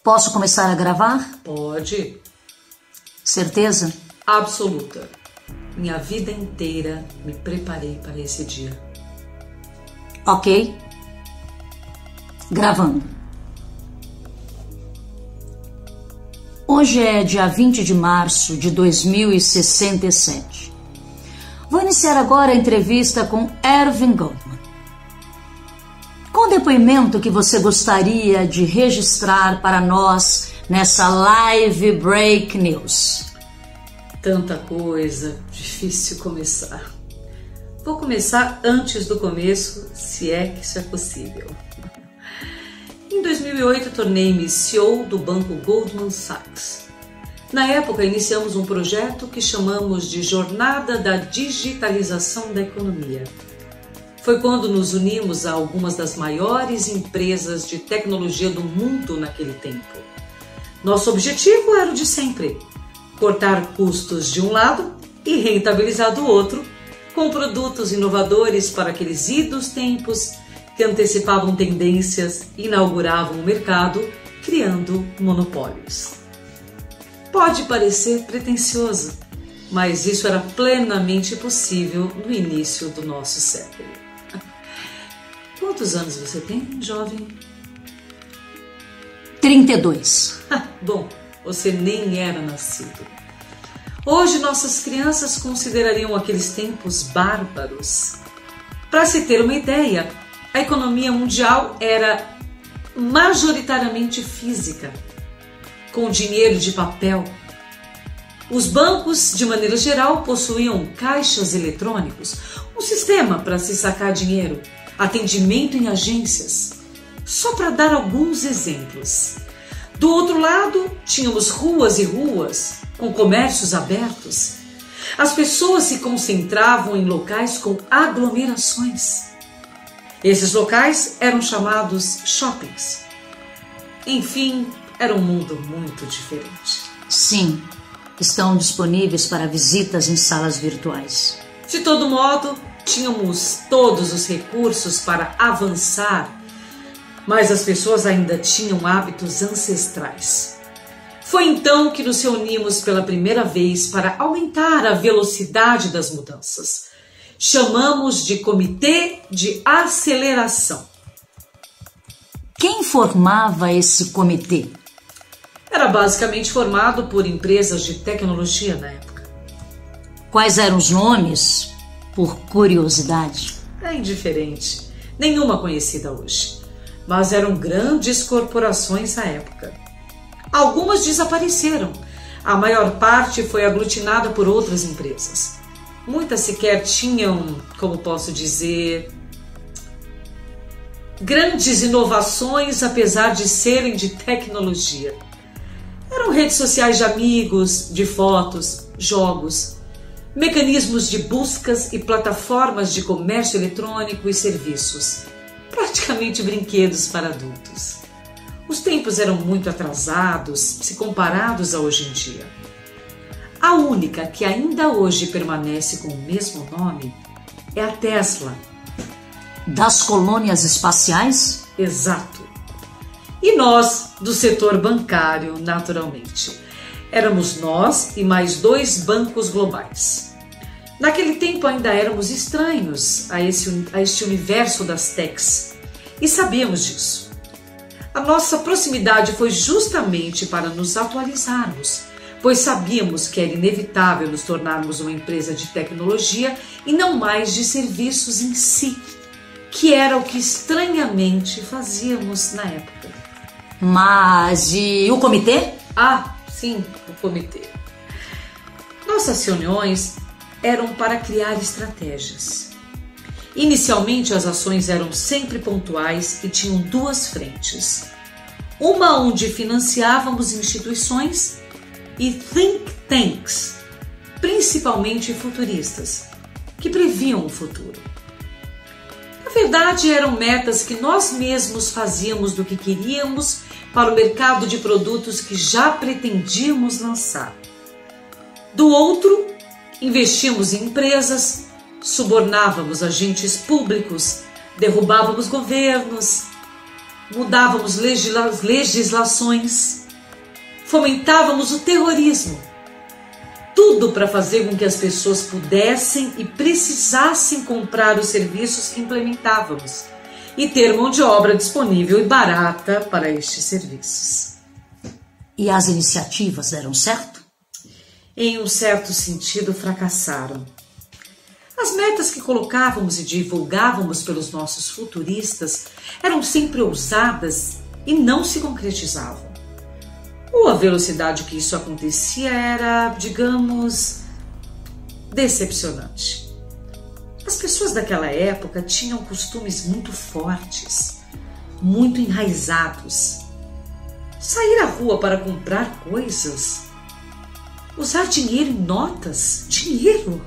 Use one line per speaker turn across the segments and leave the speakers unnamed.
Posso começar a gravar?
Pode.
Certeza?
Absoluta. Minha vida inteira me preparei para esse dia.
Ok. Gravando. Hoje é dia 20 de março de 2067. Vou iniciar agora a entrevista com Erving Goldman. Qual o depoimento que você gostaria de registrar para nós nessa Live Break News?
Tanta coisa, difícil começar. Vou começar antes do começo, se é que isso é possível. Em 2008, tornei-me CEO do banco Goldman Sachs. Na época, iniciamos um projeto que chamamos de Jornada da Digitalização da Economia. Foi quando nos unimos a algumas das maiores empresas de tecnologia do mundo naquele tempo. Nosso objetivo era o de sempre: cortar custos de um lado e rentabilizar do outro, com produtos inovadores para aqueles idos tempos que antecipavam tendências, inauguravam o mercado, criando monopólios. Pode parecer pretensioso, mas isso era plenamente possível no início do nosso século. Quantos anos você tem, jovem?
32.
Bom, você nem era nascido. Hoje nossas crianças considerariam aqueles tempos bárbaros. Para se ter uma ideia, a economia mundial era majoritariamente física, com dinheiro de papel. Os bancos, de maneira geral, possuíam caixas eletrônicos, um sistema para se sacar dinheiro, atendimento em agências. Só para dar alguns exemplos. Do outro lado, tínhamos ruas e ruas, com comércios abertos. As pessoas se concentravam em locais com aglomerações. Esses locais eram chamados shoppings. Enfim, era um mundo muito diferente.
Sim, estão disponíveis para visitas em salas virtuais.
De todo modo, tínhamos todos os recursos para avançar, mas as pessoas ainda tinham hábitos ancestrais. Foi então que nos reunimos pela primeira vez para aumentar a velocidade das mudanças. Chamamos de Comitê de Aceleração.
Quem formava esse comitê?
Era basicamente formado por empresas de tecnologia na época.
Quais eram os nomes? Por curiosidade.
É indiferente, nenhuma conhecida hoje, mas eram grandes corporações à época. Algumas desapareceram, a maior parte foi aglutinada por outras empresas. Muitas sequer tinham, como posso dizer, grandes inovações, apesar de serem de tecnologia. Eram redes sociais de amigos, de fotos, jogos, mecanismos de buscas e plataformas de comércio eletrônico e serviços. Praticamente brinquedos para adultos. Os tempos eram muito atrasados se comparados a hoje em dia. A única que ainda hoje permanece com o mesmo nome é a Tesla.
Das colônias espaciais?
Exato. E nós, do setor bancário, naturalmente. Éramos nós e mais 2 bancos globais. Naquele tempo ainda éramos estranhos a este universo das techs e sabíamos disso. A nossa proximidade foi justamente para nos atualizarmos, pois sabíamos que era inevitável nos tornarmos uma empresa de tecnologia e não mais de serviços em si, que era o que estranhamente fazíamos na época.
Mas e o comitê?
Ah, sim, o comitê. Nossas reuniões eram para criar estratégias. Inicialmente, as ações eram sempre pontuais e tinham 2 frentes. Uma onde financiávamos instituições e think tanks, principalmente futuristas, que previam o futuro. Na verdade, eram metas que nós mesmos fazíamos do que queríamos para o mercado de produtos que já pretendíamos lançar. Do outro, investíamos em empresas, subornávamos agentes públicos, derrubávamos governos, mudávamos legislações. fomentávamos o terrorismo. Tudo para fazer com que as pessoas pudessem e precisassem comprar os serviços que implementávamos e ter mão de obra disponível e barata para estes serviços.
E as iniciativas deram certo?
Em um certo sentido, fracassaram. As metas que colocávamos e divulgávamos pelos nossos futuristas eram sempre ousadas e não se concretizavam. Ou a velocidade que isso acontecia era, digamos, decepcionante. As pessoas daquela época tinham costumes muito fortes, muito enraizados. Sair à rua para comprar coisas, usar dinheiro em notas, dinheiro,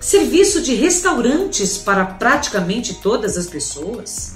serviço de restaurantes para praticamente todas as pessoas.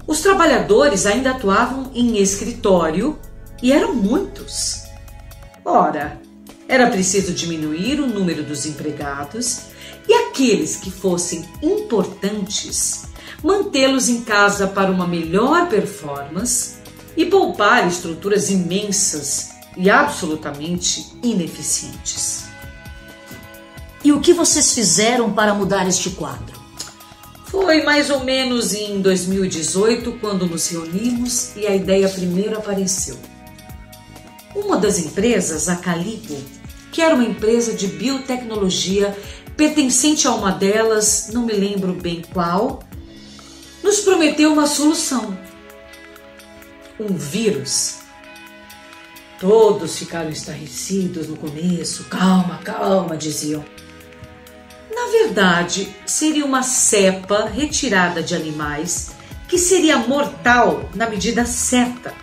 Os trabalhadores ainda atuavam em escritório e eram muitos. Ora, era preciso diminuir o número dos empregados e aqueles que fossem importantes, mantê-los em casa para uma melhor performance e poupar estruturas imensas e absolutamente ineficientes.
E o que vocês fizeram para mudar este quadro?
Foi mais ou menos em 2018 quando nos reunimos e a ideia primeiro apareceu. Uma das empresas, a Calipo, que era uma empresa de biotecnologia pertencente a uma delas, não me lembro bem qual, nos prometeu uma solução. Um vírus. Todos ficaram estarrecidos no começo. Calma, calma, diziam. Na verdade, seria uma cepa retirada de animais que seria mortal na medida certa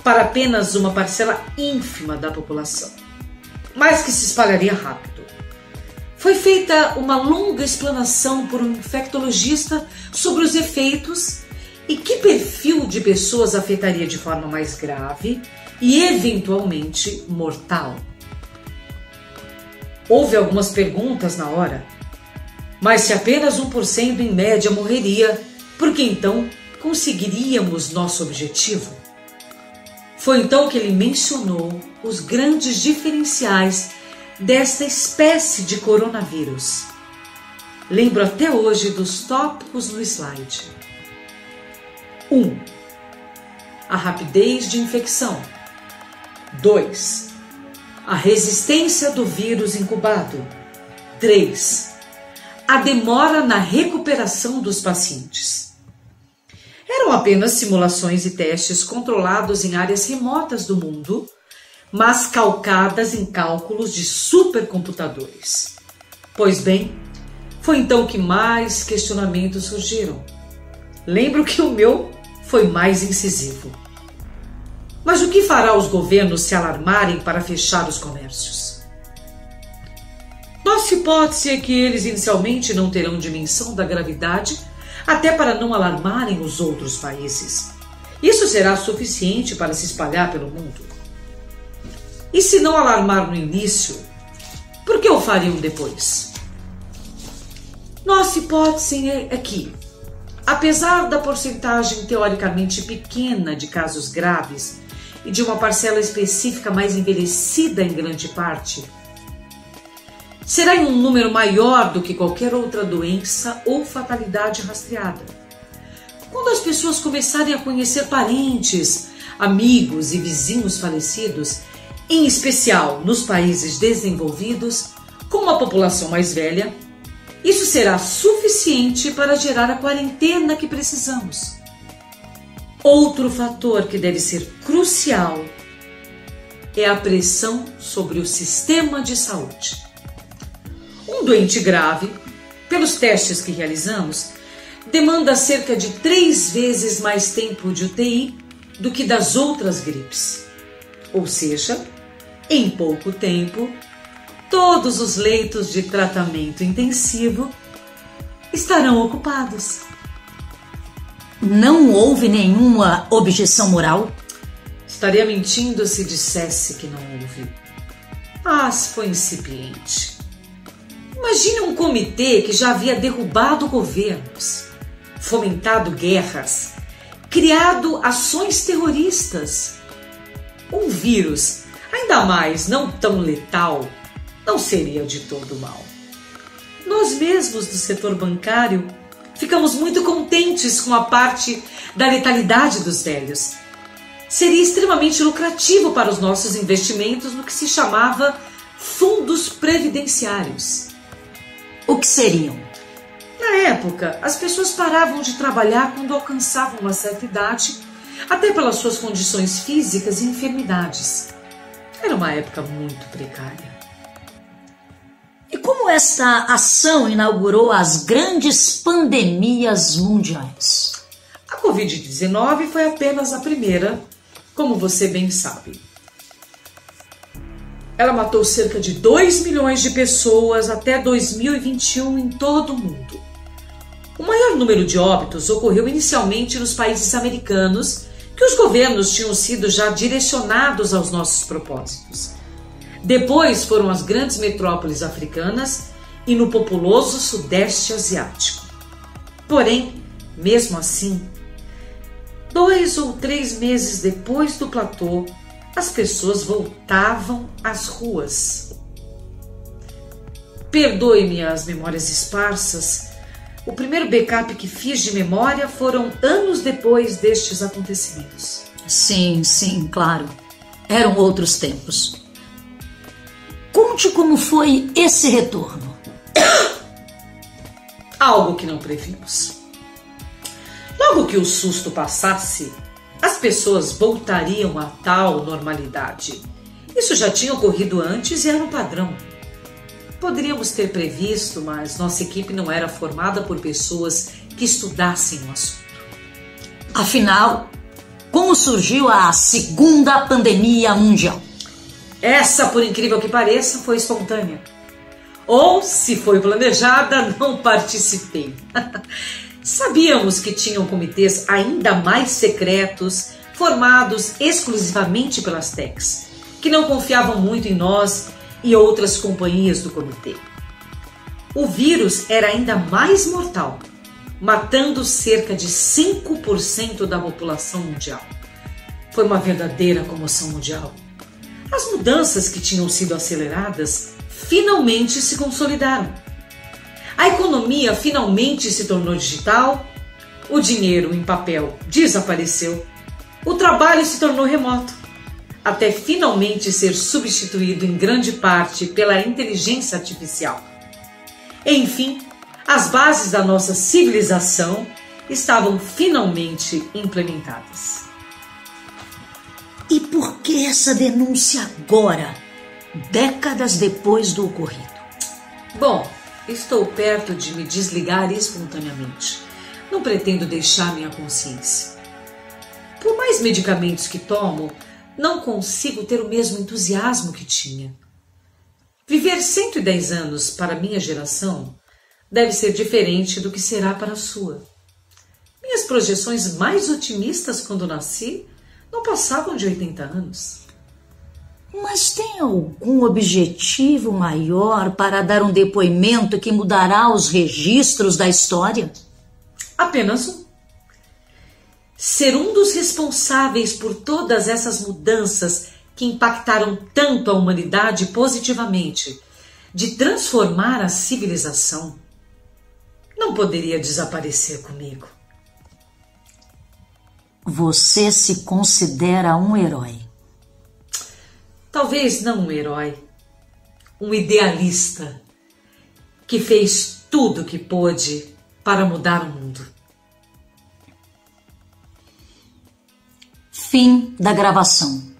para apenas uma parcela ínfima da população, mas que se espalharia rápido. Foi feita uma longa explanação por um infectologista sobre os efeitos e que perfil de pessoas afetaria de forma mais grave e eventualmente mortal. Houve algumas perguntas na hora. Mas se apenas 1% em média morreria, porque então conseguiríamos nosso objetivo? Foi então que ele mencionou os grandes diferenciais desta espécie de coronavírus. Lembro até hoje dos tópicos no slide. 1. A rapidez de infecção. 2. A resistência do vírus incubado. 3. A demora na recuperação dos pacientes. Eram apenas simulações e testes controlados em áreas remotas do mundo, mas calcadas em cálculos de supercomputadores. Pois bem, foi então que mais questionamentos surgiram. Lembro que o meu foi mais incisivo. Mas o que fará os governos se alarmarem para fechar os comércios? Nossa hipótese é que eles inicialmente não terão dimensão da gravidade, até para não alarmarem os outros países. Isso será suficiente para se espalhar pelo mundo. E se não alarmar no início, por que o fariam depois? Nossa hipótese é que, apesar da porcentagem teoricamente pequena de casos graves e de uma parcela específica mais envelhecida em grande parte, será em um número maior do que qualquer outra doença ou fatalidade rastreada. Quando as pessoas começarem a conhecer parentes, amigos e vizinhos falecidos, em especial nos países desenvolvidos, com uma população mais velha, isso será suficiente para gerar a quarentena que precisamos. Outro fator que deve ser crucial é a pressão sobre o sistema de saúde. Um doente grave, pelos testes que realizamos, demanda cerca de 3 vezes mais tempo de UTI do que das outras gripes. Ou seja, em pouco tempo, todos os leitos de tratamento intensivo estarão ocupados.
Não houve nenhuma objeção moral?
Estaria mentindo se dissesse que não houve. Mas foi incipiente. Imagine um comitê que já havia derrubado governos, fomentado guerras, criado ações terroristas um vírus, ainda mais não tão letal, não seria de todo mal. Nós mesmos do setor bancário ficamos muito contentes com a parte da letalidade dos velhos. Seria extremamente lucrativo para os nossos investimentos no que se chamava fundos previdenciários.
O que seriam?
Na época, as pessoas paravam de trabalhar quando alcançavam uma certa idade, até pelas suas condições físicas e enfermidades. Era uma época muito precária.
E como esta ação inaugurou as grandes pandemias mundiais?
A Covid-19 foi apenas a primeira, como você bem sabe. Ela matou cerca de 2 milhões de pessoas até 2021 em todo o mundo. O maior número de óbitos ocorreu inicialmente nos países americanos, que os governos tinham sido já direcionados aos nossos propósitos. Depois foram as grandes metrópoles africanas e no populoso Sudeste Asiático. Porém, mesmo assim, 2 ou 3 meses depois do platô, as pessoas voltavam às ruas. Perdoe-me as memórias esparsas. O primeiro backup que fiz de memória foram anos depois destes acontecimentos.
Sim, claro. Eram outros tempos. Conte como foi esse retorno.
Algo que não previmos. Logo que o susto passasse, as pessoas voltariam à tal normalidade. Isso já tinha ocorrido antes e era um padrão. Poderíamos ter previsto, mas nossa equipe não era formada por pessoas que estudassem o assunto.
Afinal, como surgiu a segunda pandemia mundial?
Essa, por incrível que pareça, foi espontânea. Ou, se foi planejada, não participei. Sabíamos que tinham comitês ainda mais secretos, formados exclusivamente pelas techs, que não confiavam muito em nós e outras companhias do comitê. O vírus era ainda mais mortal, matando cerca de 5% da população mundial. Foi uma verdadeira comoção mundial. As mudanças que tinham sido aceleradas finalmente se consolidaram. A economia finalmente se tornou digital, o dinheiro em papel desapareceu, o trabalho se tornou remoto, até finalmente ser substituído em grande parte pela inteligência artificial. Enfim, as bases da nossa civilização estavam finalmente implementadas.
E por que essa denúncia agora, décadas depois do ocorrido?
Bom, estou perto de me desligar espontaneamente. Não pretendo deixar minha consciência. Por mais medicamentos que tomo, não consigo ter o mesmo entusiasmo que tinha. Viver 110 anos para minha geração deve ser diferente do que será para a sua. Minhas projeções mais otimistas quando nasci não passavam de 80 anos.
Mas tem algum objetivo maior para dar um depoimento que mudará os registros da história?
Apenas um. Ser um dos responsáveis por todas essas mudanças que impactaram tanto a humanidade positivamente, de transformar a civilização, não poderia desaparecer comigo.
Você se considera um herói?
Talvez não um herói, um idealista que fez tudo o que pôde para mudar o mundo.
Fim da gravação.